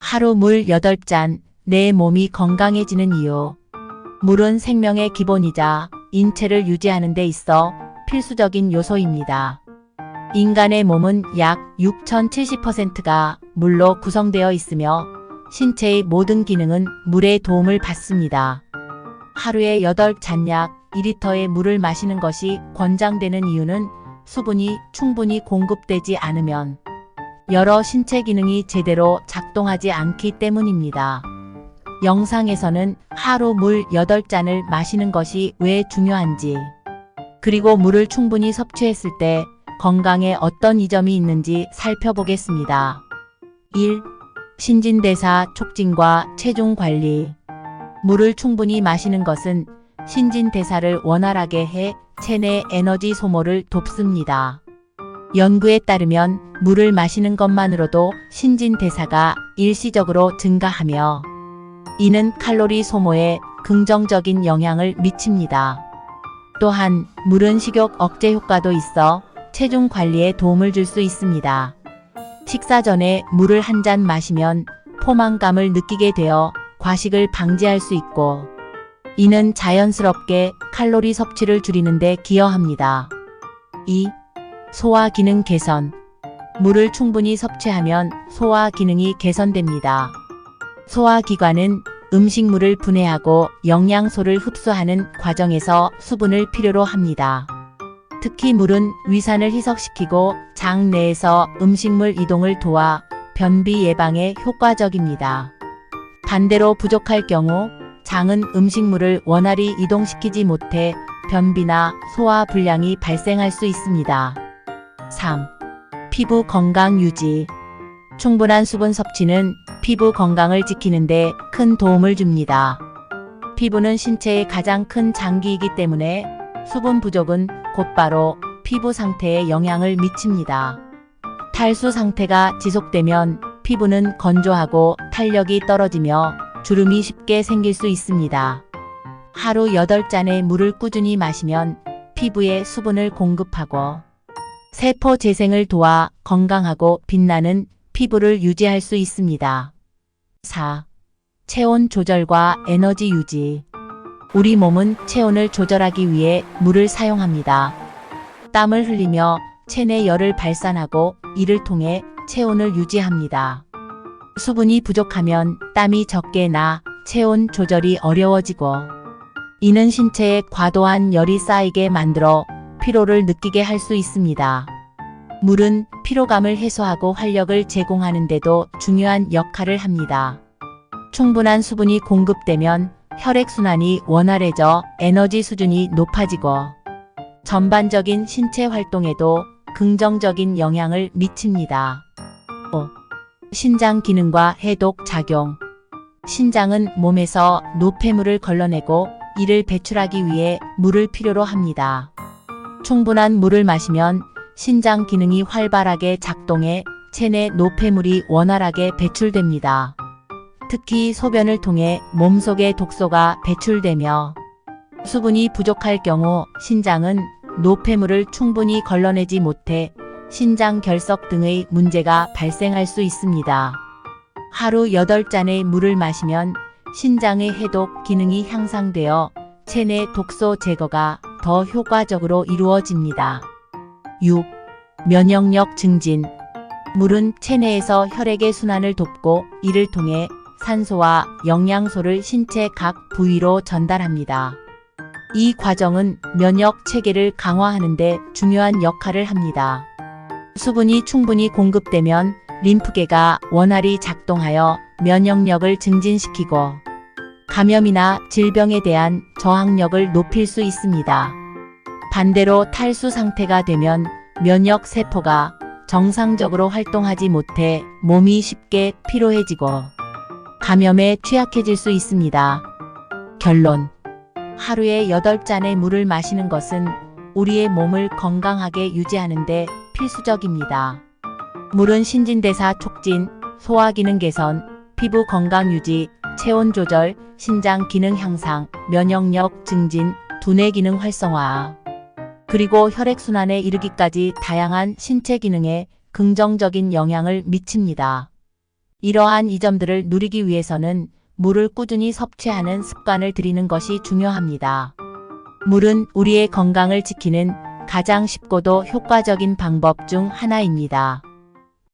하루 물 8잔, 내 몸이 건강해지는 이유. 물은 생명의 기본이자 인체를 유지하는 데 있어 필수적인 요소입니다. 인간의 몸은 약 6070%가 물로 구성되어 있으며 신체의 모든 기능은 물의 도움을 받습니다. 하루에 8잔 약 2리터의 물을 마시는 것이 권장되는 이유는 수분이 충분히 공급되지 않으면 여러 신체 기능이 제대로 작동하지 않기 때문입니다. 영상에서는 하루 물 8잔을 마시는 것이 왜 중요한지, 그리고 물을 충분히 섭취했을 때 건강에 어떤 이점이 있는지 살펴보겠습니다. 1. 신진대사 촉진과 체중 관리. 물을 충분히 마시는 것은 신진대사를 원활하게 해 체내 에너지 소모를 돕습니다. 연구에 따르면 물을 마시는 것만으로도 신진대사가 일시적으로 증가하며 이는 칼로리 소모에 긍정적인 영향을 미칩니다. 또한 물은 식욕 억제 효과도 있어 체중 관리에 도움을 줄 수 있습니다. 식사 전에 물을 한 잔 마시면 포만감을 느끼게 되어 과식을 방지할 수 있고 이는 자연스럽게 칼로리 섭취를 줄이는 데 기여합니다. 2. 소화 기능 개선. 물을 충분히 섭취하면 소화 기능이 개선됩니다. 소화기관은 음식물을 분해하고 영양소를 흡수하는 과정에서 수분을 필요로 합니다. 특히 물은 위산을 희석시키고 장 내에서 음식물 이동을 도와 변비 예방에 효과적입니다. 반대로 부족할 경우 장은 음식물을 원활히 이동시키지 못해 변비나 소화 불량이 발생할 수 있습니다. 3. 피부 건강 유지. 충분한 수분 섭취는 피부 건강을 지키는 데 큰 도움을 줍니다. 피부는 신체의 가장 큰 장기이기 때문에 수분 부족은 곧바로 피부 상태에 영향을 미칩니다. 탈수 상태가 지속되면 피부는 건조하고 탄력이 떨어지며 주름이 쉽게 생길 수 있습니다. 하루 8잔의 물을 꾸준히 마시면 피부에 수분을 공급하고 세포 재생을 도와 건강하고 빛나는 피부를 유지할 수 있습니다. 4. 체온 조절과 에너지 유지. 우리 몸은 체온을 조절하기 위해 물을 사용합니다. 땀을 흘리며 체내 열을 발산하고 이를 통해 체온을 유지합니다. 수분이 부족하면 땀이 적게 나 체온 조절이 어려워지고 이는 신체에 과도한 열이 쌓이게 만들어 피로를 느끼게 할 수 있습니다. 물은 피로감을 해소하고 활력을 제공하는 데도 중요한 역할을 합니다. 충분한 수분이 공급되면 혈액순환이 원활해져 에너지 수준이 높아지고 전반적인 신체 활동에도 긍정적인 영향을 미칩니다. 5. 신장 기능과 해독 작용. 신장은 몸에서 노폐물을 걸러내고 이를 배출하기 위해 물을 필요로 합니다. 충분한 물을 마시면 신장 기능이 활발하게 작동해 체내 노폐물이 원활하게 배출됩니다. 특히 소변을 통해 몸속의 독소가 배출되며 수분이 부족할 경우 신장은 노폐물을 충분히 걸러내지 못해 신장 결석 등의 문제가 발생할 수 있습니다. 하루 8잔의 물을 마시면 신장의 해독 기능이 향상되어 체내 독소 제거가 더 효과적으로 이루어집니다. 6. 면역력 증진. 물은 체내에서 혈액의 순환을 돕고 이를 통해 산소와 영양소를 신체 각 부위로 전달합니다. 이 과정은 면역 체계를 강화하는 데 중요한 역할을 합니다. 수분이 충분히 공급되면 림프계가 원활히 작동하여 면역력을 증진시키고 감염이나 질병에 대한 저항력을 높일 수 있습니다. 반대로 탈수 상태가 되면 면역 세포가 정상적으로 활동하지 못해 몸이 쉽게 피로해지고 감염에 취약해질 수 있습니다. 결론. 하루에 8잔의 물을 마시는 것은 우리의 몸을 건강하게 유지하는 데 필수적입니다. 물은 신진대사 촉진, 소화기능 개선, 피부 건강 유지, 체온 조절, 신장 기능 향상, 면역력 증진, 두뇌 기능 활성화, 그리고 혈액순환에 이르기까지 다양한 신체 기능에 긍정적인 영향을 미칩니다. 이러한 이 점들을 누리기 위해서는 물을 꾸준히 섭취하는 습관을 들이는 것이 중요합니다. 물은 우리의 건강을 지키는 가장 쉽고도 효과적인 방법 중 하나입니다.